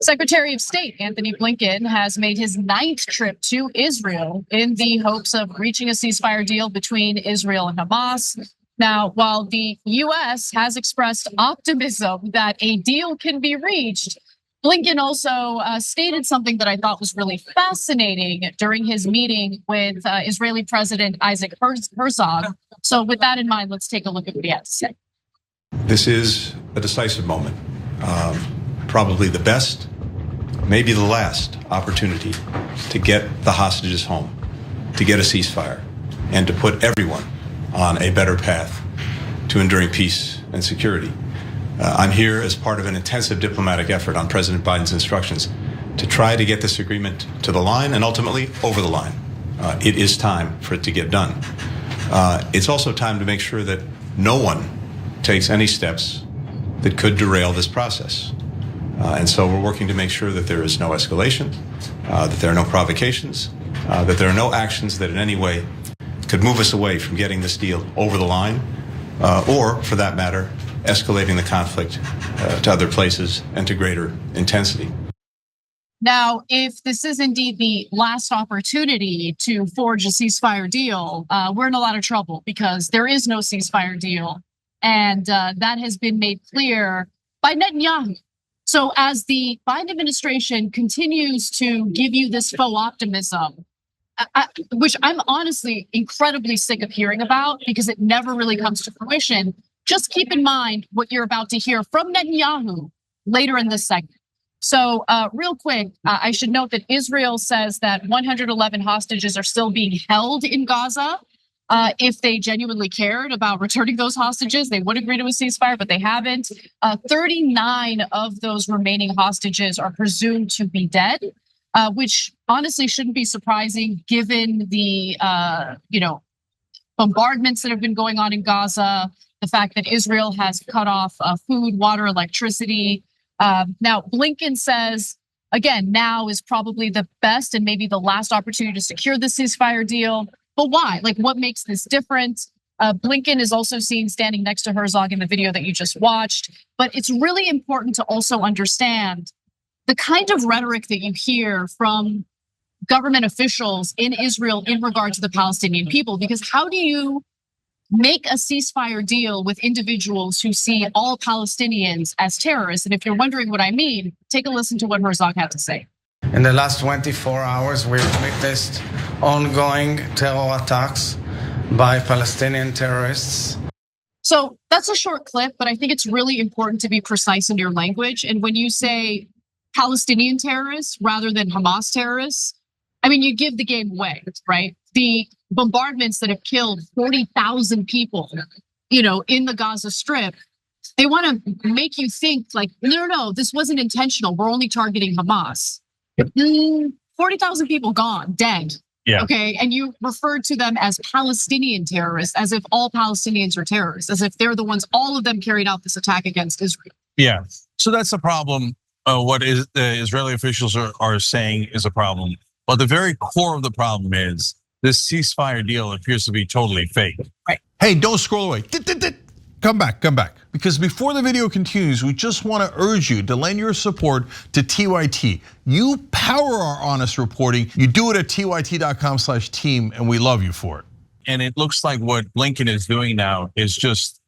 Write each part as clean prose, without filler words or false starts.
Secretary of State Antony Blinken has made his 9th trip to Israel in the hopes of reaching a ceasefire deal between Israel and Hamas. Now, while the U.S. has expressed optimism that a deal can be reached, Blinken also stated something that I thought was really fascinating during his meeting with Israeli President Isaac Herzog. So with that in mind, let's take a look at what he had to say. This is a decisive moment, probably the best, maybe the last opportunity to get the hostages home, to get a ceasefire, and to put everyone on a better path to enduring peace and security. I'm here as part of an intensive diplomatic effort on President Biden's instructions to try to get this agreement to the line and ultimately over the line. It is time for it to get done. It's also time to make sure that no one takes any steps that could derail this process. And so we're working to make sure that there is no escalation, that there are no provocations, that there are no actions that in any way could move us away from getting this deal over the line, or, for that matter, escalating the conflict to other places and to greater intensity. Now, if this is indeed the last opportunity to forge a ceasefire deal, we're in a lot of trouble because there is no ceasefire deal. And that has been made clear by Netanyahu. So as the Biden administration continues to give you this faux optimism, which I'm honestly incredibly sick of hearing about because it never really comes to fruition, just keep in mind what you're about to hear from Netanyahu later in this segment. So real quick, I should note that Israel says that 111 hostages are still being held in Gaza. If they genuinely cared about returning those hostages, they would agree to a ceasefire, but they haven't. 39 of those remaining hostages are presumed to be dead, which honestly shouldn't be surprising given the bombardments that have been going on in Gaza, the fact that Israel has cut off food, water, electricity. Now, Blinken says, again, now is probably the best and maybe the last opportunity to secure the ceasefire deal. But why? Like, what makes this different? Blinken is also seen standing next to Herzog in the video that you just watched. But it's really important to also understand the kind of rhetoric that you hear from government officials in Israel in regard to the Palestinian people, because how do you make a ceasefire deal with individuals who see all Palestinians as terrorists? And if you're wondering what I mean, take a listen to what Herzog had to say. In the last 24 hours, we've witnessed ongoing terror attacks by Palestinian terrorists. So that's a short clip, but I think it's really important to be precise in your language. And when you say Palestinian terrorists rather than Hamas terrorists, I mean, you give the game away, right? The bombardments that have killed 40,000 people, in the Gaza Strip, they want to make you think like, no, this wasn't intentional. We're only targeting Hamas. 40,000 people gone, dead. Yeah. Okay. And you referred to them as Palestinian terrorists, as if all Palestinians are terrorists, as if they're the ones, all of them carried out this attack against Israel. Yeah. So that's the problem. What the Israeli officials are saying is a problem. But the very core of the problem is this ceasefire deal appears to be totally fake. Right. Hey, don't scroll away. Come back. Because before the video continues, we just want to urge you to lend your support to TYT. You power our honest reporting. You do it at tyt.com/team, and we love you for it. And it looks like what Blinken is doing now is just,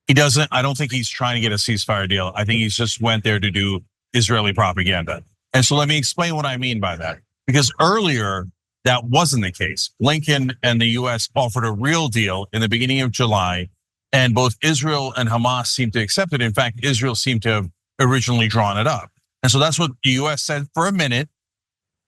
I don't think he's trying to get a ceasefire deal. I think he's just went there to do Israeli propaganda. And so let me explain what I mean by that. Because earlier, that wasn't the case. Blinken and the US offered a real deal in the beginning of July, and both Israel and Hamas seemed to accept it. In fact, Israel seemed to have originally drawn it up. And so that's what the US said for a minute.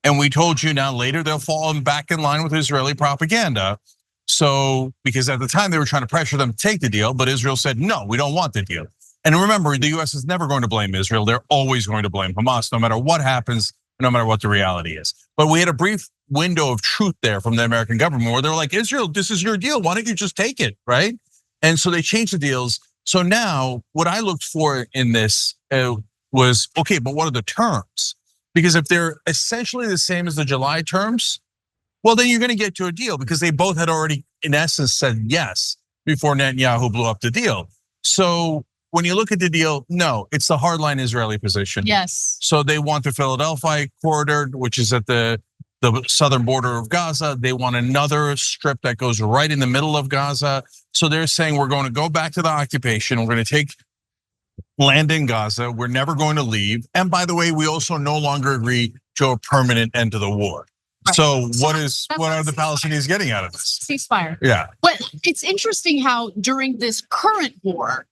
And we told you now later they'll fall back in line with Israeli propaganda. So, because at the time they were trying to pressure them to take the deal, but Israel said, no, we don't want the deal. And remember, the US is never going to blame Israel. They're always going to blame Hamas, no matter what happens, no matter what the reality is. But we had a brief window of truth there from the American government where they're like, Israel, this is your deal. Why don't you just take it, right? And so they changed the deals. So now what I looked for in this was, okay, but what are the terms? Because if they're essentially the same as the July terms, well, then you're gonna get to a deal because they both had already, in essence, said yes before Netanyahu blew up the deal. So when you look at the deal, no, it's the hardline Israeli position. Yes. So they want the Philadelphia corridor, which is at the southern border of Gaza. They want another strip that goes right in the middle of Gaza. So they're saying we're going to go back to the occupation. Are going to take land in Gaza. We're never going to leave. And by the way, we also no longer agree to a permanent end to the war. Right. So what are the Palestinians getting out of this? Ceasefire. Yeah. But it's interesting how during this current war,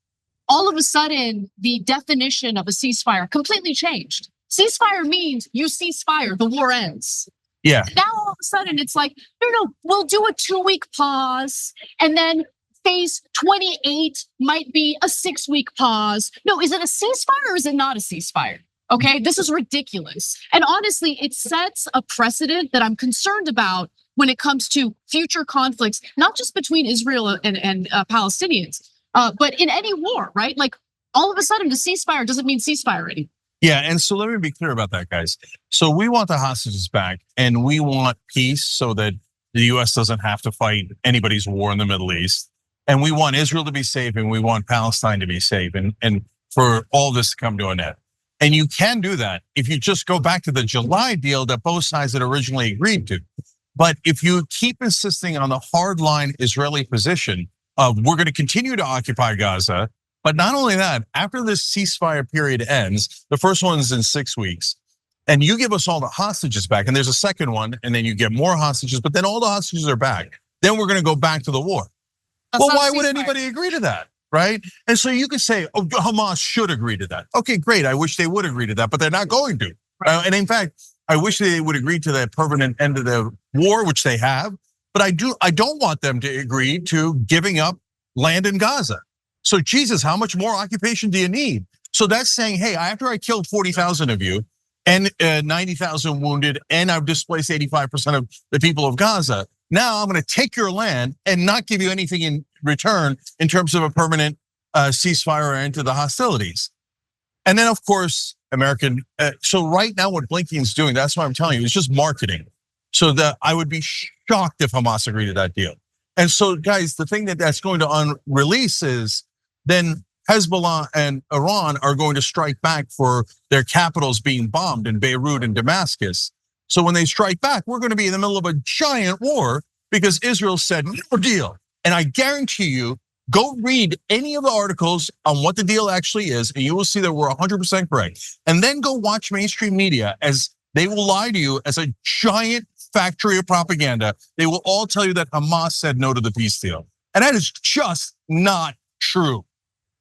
all of a sudden the definition of a ceasefire completely changed. Ceasefire means you cease fire, the war ends. Yeah. Now all of a sudden it's like, no, we'll do a 2-week pause, and then phase 28 might be a 6-week pause. No, is it a ceasefire or is it not a ceasefire? Okay, this is ridiculous. And honestly, it sets a precedent that I'm concerned about when it comes to future conflicts, not just between Israel and Palestinians, but in any war, right? Like all of a sudden, the ceasefire doesn't mean ceasefire anymore. Yeah, and so let me be clear about that, guys. So we want the hostages back, and we want peace so that the US doesn't have to fight anybody's war in the Middle East. And we want Israel to be safe, and we want Palestine to be safe, and for all this to come to an end. And you can do that if you just go back to the July deal that both sides had originally agreed to. But if you keep insisting on the hardline Israeli position of we're going to continue to occupy Gaza, but not only that, after this ceasefire period ends, the first one's in 6 weeks, and you give us all the hostages back, and there's a second one, and then you get more hostages, but then all the hostages are back. Then we're going to go back to the war. Well, why would anybody agree to that, right? And so you could say, oh, Hamas should agree to that. Okay, great. I wish they would agree to that, but they're not going to. And in fact, I wish they would agree to that permanent end of the war, which they have. But I don't want them to agree to giving up land in Gaza. So Jesus, how much more occupation do you need? So that's saying, hey, after I killed 40,000 of you and 90,000 wounded, and I've displaced 85% of the people of Gaza, now I'm going to take your land and not give you anything in return in terms of a permanent ceasefire or end to the hostilities. And then, of course, so right now what Blinken's doing, that's what I'm telling you, is just marketing. So that I would be shocked if Hamas agreed to that deal. And so, guys, the thing that's going to release is then Hezbollah and Iran are going to strike back for their capitals being bombed in Beirut and Damascus. So when they strike back, we're going to be in the middle of a giant war because Israel said no deal. And I guarantee you, go read any of the articles on what the deal actually is, and you will see that we're 100% correct. And then go watch mainstream media as they will lie to you as a giant factory of propaganda. They will all tell you that Hamas said no to the peace deal. And that is just not true.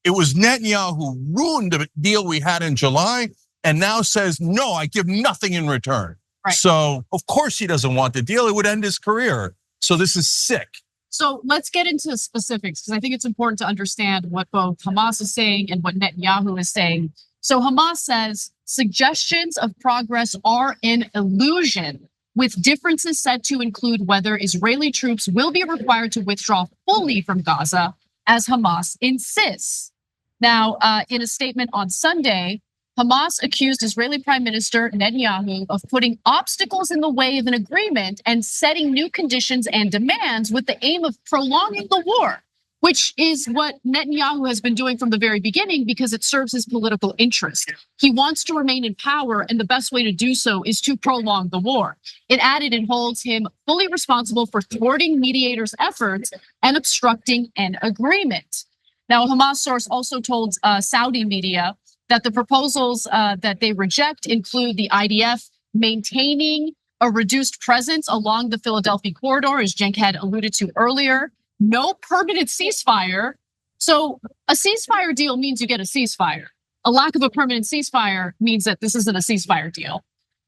It was Netanyahu who ruined the deal we had in July and now says, no, I give nothing in return. Right. So of course he doesn't want the deal. It would end his career. So this is sick. So let's get into specifics because I think it's important to understand what both Hamas is saying and what Netanyahu is saying. So Hamas says suggestions of progress are an illusion, with differences said to include whether Israeli troops will be required to withdraw fully from Gaza, as Hamas insists. Now, in a statement on Sunday, Hamas accused Israeli Prime Minister Netanyahu of putting obstacles in the way of an agreement and setting new conditions and demands with the aim of prolonging the war, which is what Netanyahu has been doing from the very beginning because it serves his political interest. He wants to remain in power, and the best way to do so is to prolong the war. It added it holds him fully responsible for thwarting mediators' efforts and obstructing an agreement. Now, a Hamas source also told Saudi media that the proposals that they reject include the IDF maintaining a reduced presence along the Philadelphia corridor, as Cenk had alluded to earlier, no permanent ceasefire. So a ceasefire deal means you get a ceasefire. A lack of a permanent ceasefire means that this isn't a ceasefire deal.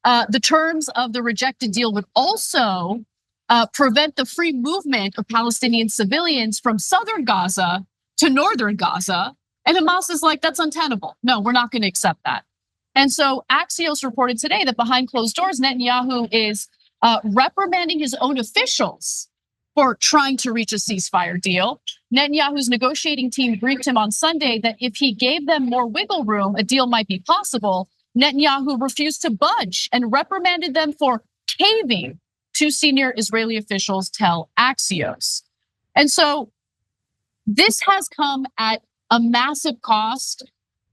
The terms of the rejected deal would also prevent the free movement of Palestinian civilians from southern Gaza to northern Gaza. And Hamas is like, that's untenable. No, we're not going to accept that. And so Axios reported today that behind closed doors, Netanyahu is reprimanding his own officials for trying to reach a ceasefire deal. Netanyahu's negotiating team briefed him on Sunday that if he gave them more wiggle room, a deal might be possible. Netanyahu refused to budge and reprimanded them for caving, two senior Israeli officials tell Axios. And so this has come at a massive cost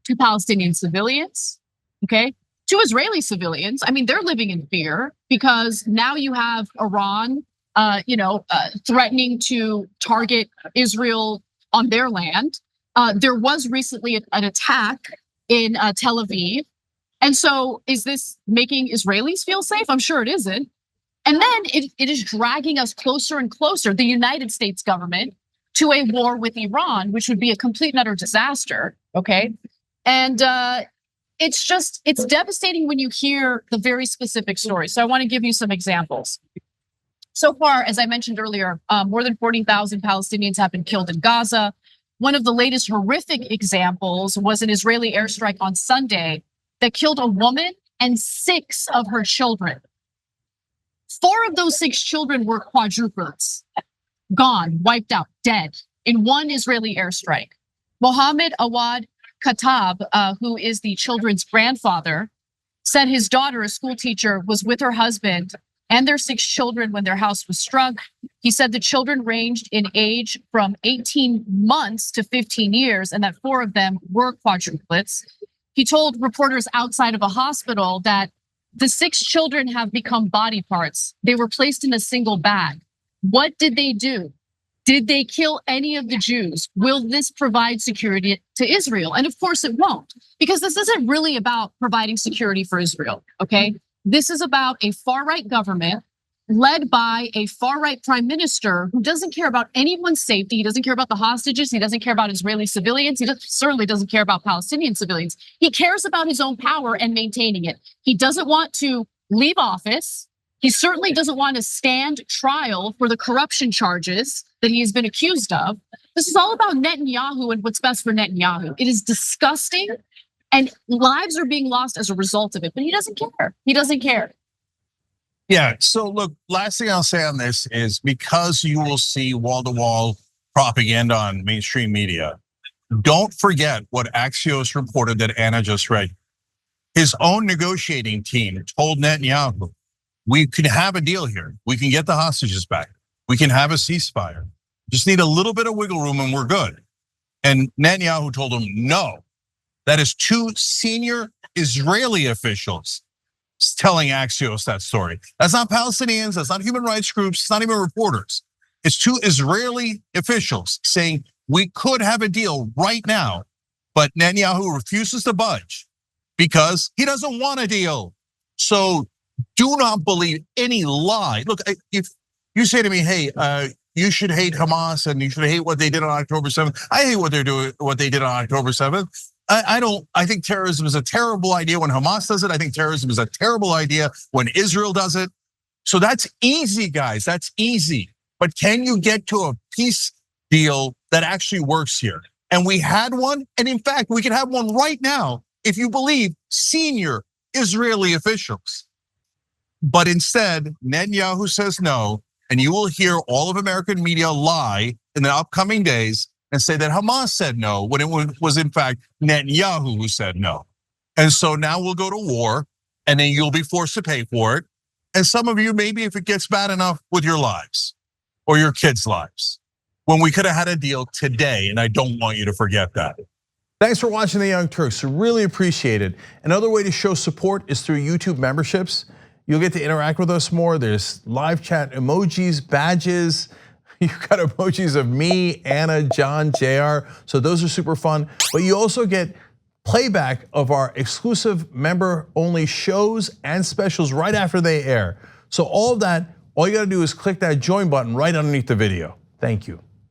to Palestinian civilians, okay? To Israeli civilians. I mean, they're living in fear because now you have Iran, threatening to target Israel on their land. There was recently an attack in Tel Aviv. And so is this making Israelis feel safe? I'm sure it isn't. And then it is dragging us closer and closer, the United States government, to a war with Iran, which would be a complete and utter disaster, okay? And it's devastating when you hear the very specific stories. So I want to give you some examples. So far, as I mentioned earlier, more than 40,000 Palestinians have been killed in Gaza. One of the latest horrific examples was an Israeli airstrike on Sunday that killed a woman and 6 of her children. 4 of those 6 children were quadruplets, gone, wiped out, dead in one Israeli airstrike. Mohammed Awad Khattab, who is the children's grandfather, said his daughter, a school teacher, was with her husband and their 6 children when their house was struck. He said the children ranged in age from 18 months to 15 years and that 4 of them were quadruplets. He told reporters outside of a hospital that the 6 children have become body parts. They were placed in a single bag. What did they do? Did they kill any of the Jews? Will this provide security to Israel? And of course it won't, because this isn't really about providing security for Israel, okay? This is about a far-right government led by a far-right prime minister who doesn't care about anyone's safety. He doesn't care about the hostages. He doesn't care about Israeli civilians. He certainly doesn't care about Palestinian civilians. He cares about his own power and maintaining it. He doesn't want to leave office. He certainly doesn't want to stand trial for the corruption charges that he has been accused of. This is all about Netanyahu and what's best for Netanyahu. It is disgusting, and lives are being lost as a result of it, but he doesn't care. He doesn't care. Yeah, so look, last thing I'll say on this is because you will see wall-to-wall propaganda on mainstream media, don't forget what Axios reported that Anna just read. His own negotiating team told Netanyahu, we can have a deal here. We can get the hostages back. We can have a ceasefire. Just need a little bit of wiggle room and we're good. And Netanyahu told him, no. That is 2 senior Israeli officials telling Axios that story. That's not Palestinians, that's not human rights groups, it's not even reporters. It's 2 Israeli officials saying we could have a deal right now, but Netanyahu refuses to budge because he doesn't want a deal. So do not believe any lie. Look, if you say to me, hey, you should hate Hamas and you should hate what they did on October 7th. I hate what they did on October 7th. I think terrorism is a terrible idea when Hamas does it. I think terrorism is a terrible idea when Israel does it. So that's easy, guys, that's easy. But can you get to a peace deal that actually works here? And we had one, and in fact, we can have one right now if you believe senior Israeli officials. But instead, Netanyahu says no, and you will hear all of American media lie in the upcoming days and say that Hamas said no, when it was in fact Netanyahu who said no. And so now we'll go to war, and then you'll be forced to pay for it. And some of you, maybe if it gets bad enough, with your lives or your kids' lives, when we could have had a deal today, and I don't want you to forget that. Thanks for watching The Young Turks, really appreciate it. Another way to show support is through YouTube memberships. You'll get to interact with us more. There's live chat emojis, badges. You've got emojis of me, Anna, John, JR. So those are super fun. But you also get playback of our exclusive member-only shows and specials right after they air. So all of that, all you gotta do is click that join button right underneath the video. Thank you.